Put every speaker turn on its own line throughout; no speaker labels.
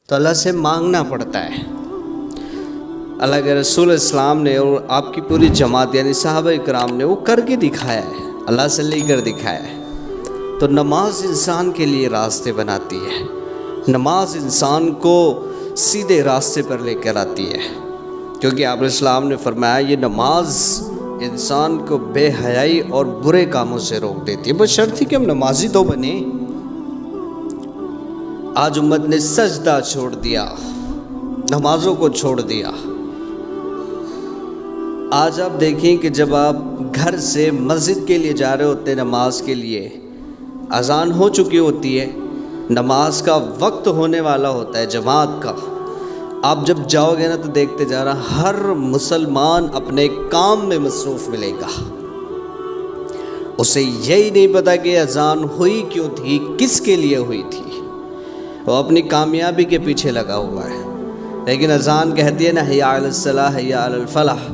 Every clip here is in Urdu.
تو اللہ سے مانگنا پڑتا ہے۔ اللہ کے رسول اسلام نے اور آپ کی پوری جماعت یعنی صحابہ کرام نے وہ کر کے دکھایا ہے، اللہ سے لے کر دکھایا ہے۔ تو نماز انسان کے لیے راستے بناتی ہے، نماز انسان کو سیدھے راستے پر لے کر آتی ہے، کیونکہ آپ اسلام نے فرمایا یہ نماز انسان کو بے حیائی اور برے کاموں سے روک دیتی ہے، بس شرط ہی کہ ہم نمازی تو بنے۔ آج امت نے سجدہ چھوڑ دیا، نمازوں کو چھوڑ دیا۔ آج آپ دیکھیں کہ جب آپ گھر سے مسجد کے لیے جا رہے ہوتے ہیں نماز کے لیے، اذان ہو چکی ہوتی ہے، نماز کا وقت ہونے والا ہوتا ہے جماعت کا، آپ جب جاؤ گے نا تو دیکھتے جا رہا ہر مسلمان اپنے کام میں مصروف ملے گا، اسے یہی نہیں پتا کہ اذان ہوئی کیوں تھی، کس کے لیے ہوئی تھی، وہ اپنی کامیابی کے پیچھے لگا ہوا ہے۔ لیکن اذان کہتی ہے نا حی علی الصلاح حی علی الفلاح،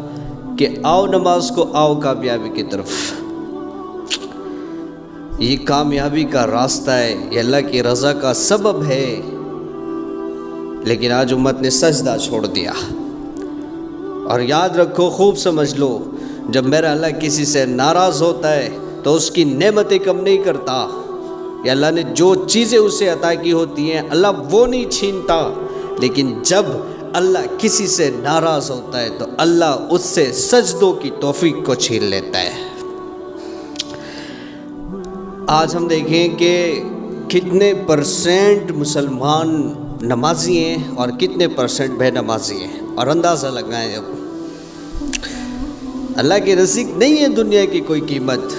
کہ آؤ نماز کو، آؤ کامیابی کی طرف۔ یہ کامیابی کا راستہ ہے، یہ اللہ کی رضا کا سبب ہے، لیکن آج امت نے سجدہ چھوڑ دیا۔ اور یاد رکھو، خوب سمجھ لو، جب میرا اللہ کسی سے ناراض ہوتا ہے تو اس کی نعمتیں کم نہیں کرتا، یا اللہ نے جو چیزیں اسے عطا کی ہوتی ہیں اللہ وہ نہیں چھینتا، لیکن جب اللہ کسی سے ناراض ہوتا ہے تو اللہ اس سے سجدوں کی توفیق کو چھین لیتا ہے۔ آج ہم دیکھیں کہ کتنے پرسنٹ مسلمان نمازی ہیں اور کتنے پرسنٹ بے نمازی ہیں، اور اندازہ لگائیں اب۔ اللہ کے نزدیک نہیں ہے دنیا کی کوئی قیمت،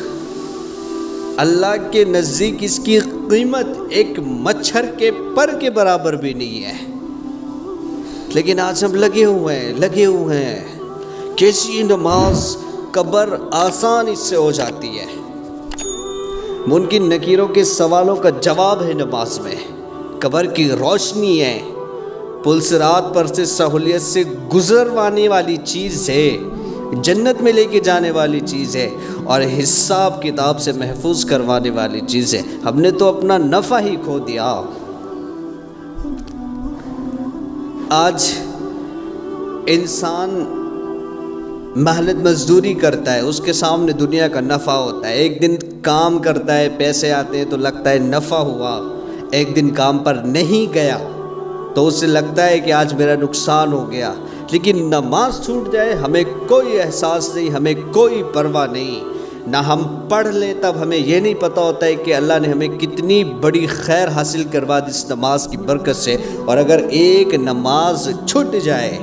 اللہ کے نزدیک اس کی قیمت ایک مچھر کے پر کے برابر بھی نہیں ہے، لیکن آج ہم لگے ہوئے ہیں۔ کیسی نماز قبر آسان اس سے ہو جاتی ہے، ممکن نکیروں کے سوالوں کا جواب ہے نماز میں، قبر کی روشنی ہے، پل صراط پر سے سہولیت سے گزروانے والی چیز ہے، جنت میں لے کے جانے والی چیز ہے، اور حساب کتاب سے محفوظ کروانے والی چیز ہے۔ ہم نے تو اپنا نفع ہی کھو دیا۔ آج انسان محنت مزدوری کرتا ہے، اس کے سامنے دنیا کا نفع ہوتا ہے، ایک دن کام کرتا ہے، پیسے آتے ہیں تو لگتا ہے نفع ہوا، ایک دن کام پر نہیں گیا تو اسے لگتا ہے کہ آج میرا نقصان ہو گیا۔ لیکن نماز چھوٹ جائے ہمیں کوئی احساس نہیں، ہمیں کوئی پرواہ نہیں، نہ ہم پڑھ لیں تب ہمیں یہ نہیں پتہ ہوتا ہے کہ اللہ نے ہمیں کتنی بڑی خیر حاصل کروا دی اس نماز کی برکت سے، اور اگر ایک نماز چھٹ جائے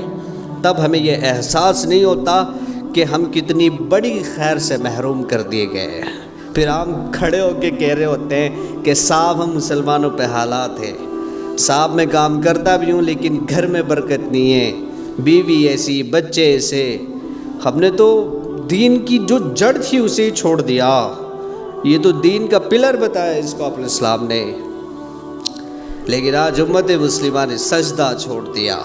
تب ہمیں یہ احساس نہیں ہوتا کہ ہم کتنی بڑی خیر سے محروم کر دیے گئے ہیں۔ پھر ہم کھڑے ہو کے کہہ رہے ہوتے ہیں کہ صاحب ہم مسلمانوں پہ حالات ہیں، صاحب میں کام کرتا بھی ہوں لیکن گھر میں برکت نہیں ہے، بیوی ایسی، بچے ایسے، ہم نے تو دین کی جو جڑ تھی اسے ہی چھوڑ دیا۔ یہ تو دین کا پلر بتایا اس کو اپنے اسلام نے، لیکن آج امت مسلمہ نے سجدہ چھوڑ دیا۔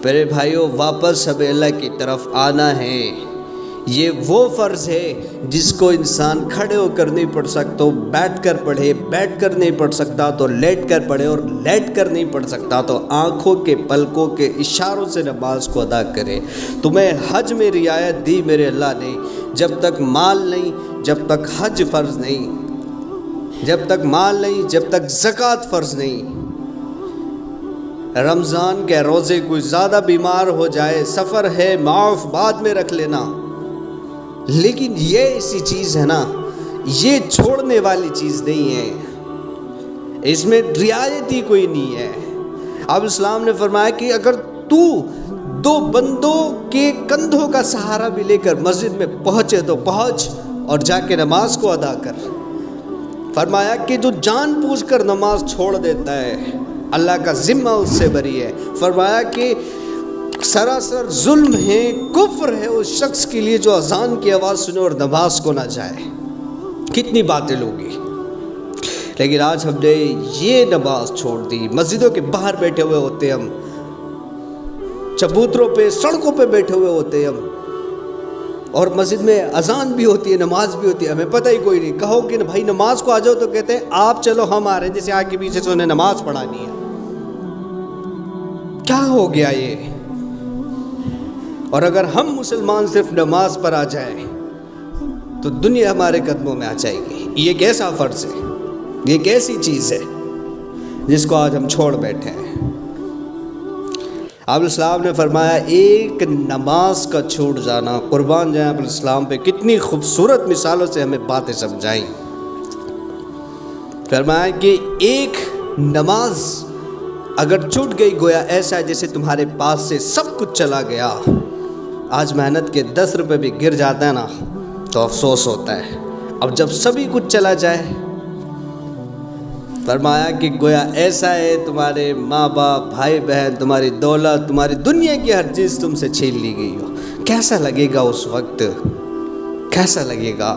میرے بھائیوں، واپس ہمیں اللہ کی طرف آنا ہے۔ یہ وہ فرض ہے جس کو انسان کھڑے ہو کر نہیں پڑھ سکتا، بیٹھ کر پڑھے، بیٹھ کر نہیں پڑھ سکتا تو لیٹ کر پڑھے، اور لیٹ کر نہیں پڑھ سکتا تو آنکھوں کے پلکوں کے اشاروں سے نماز کو ادا کرے۔ تمہیں حج میں رعایت دی میرے اللہ نے، جب تک مال نہیں، جب تک حج فرض نہیں، جب تک مال نہیں، جب تک زکوٰۃ فرض نہیں۔ رمضان کے روزے کوئی زیادہ بیمار ہو جائے، سفر ہے، معاف بعد میں رکھ لینا، لیکن یہ ایسی چیز ہے نا، یہ چھوڑنے والی چیز نہیں ہے، اس میں رعایت ہی کوئی نہیں ہے۔ اب اسلام نے فرمایا کہ اگر تو دو بندوں کے کندھوں کا سہارا بھی لے کر مسجد میں پہنچے تو پہنچ اور جا کے نماز کو ادا کر۔ فرمایا کہ جو جان بوجھ کر نماز چھوڑ دیتا ہے اللہ کا ذمہ اس سے بری ہے۔ فرمایا کہ سراسر ظلم ہے، کفر ہے اس شخص کے لیے جو اذان کی آواز سنے اور نماز کو نہ جائے۔ کتنی باطل ہوگی، لیکن آج ہم نے یہ نماز چھوڑ دی۔ مسجدوں کے باہر بیٹھے ہوئے ہوتے ہم، چبوتروں پہ، سڑکوں پہ بیٹھے ہوئے ہوتے ہم، اور مسجد میں اذان بھی ہوتی ہے، نماز بھی ہوتی ہے، ہمیں پتہ ہی کوئی نہیں۔ کہو کہ بھائی نماز کو آ جاؤ تو کہتے ہیں آپ چلو ہم آ رہے ہیں، جیسے آگے پیچھے سے انہیں نماز پڑھانی ہے۔ کیا ہو گیا یہ؟ اور اگر ہم مسلمان صرف نماز پر آ جائیں تو دنیا ہمارے قدموں میں آ جائے گی۔ یہ کیسا فرض ہے، یہ کیسی چیز ہے جس کو آج ہم چھوڑ بیٹھے ہیں؟ آپ السلام نے فرمایا ایک نماز کا چھوٹ جانا، قربان جائیں آپ السلام پہ، کتنی خوبصورت مثالوں سے ہمیں باتیں سمجھائیں۔ فرمایا کہ ایک نماز اگر چھوٹ گئی گویا ایسا ہے جیسے تمہارے پاس سے سب کچھ چلا گیا۔ آج محنت کے 10 روپے بھی گر جاتا ہے نا تو افسوس ہوتا ہے، اب جب سبھی کچھ چلا جائے، فرمایا کہ گویا ایسا ہے تمہارے ماں باپ، بھائی بہن، تمہاری دولت، تمہاری دنیا کی ہر چیز تم سے چھین لی گئی ہو۔ کیسا لگے گا اس وقت؟ کیسا لگے گا؟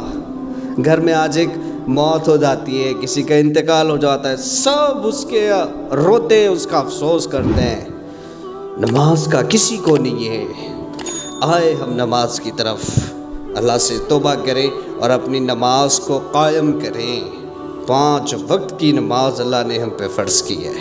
گھر میں آج ایک موت ہو جاتی ہے، کسی کا انتقال ہو جاتا ہے، سب اس کے روتے ہیں، اس کا افسوس کرتے ہیں۔ نماز کا کسی کو نہیں ہے۔ آئے ہم نماز کی طرف، اللہ سے توبہ کریں اور اپنی نماز کو قائم کریں۔ 5 وقت کی نماز اللہ نے ہم پہ فرض کی ہے۔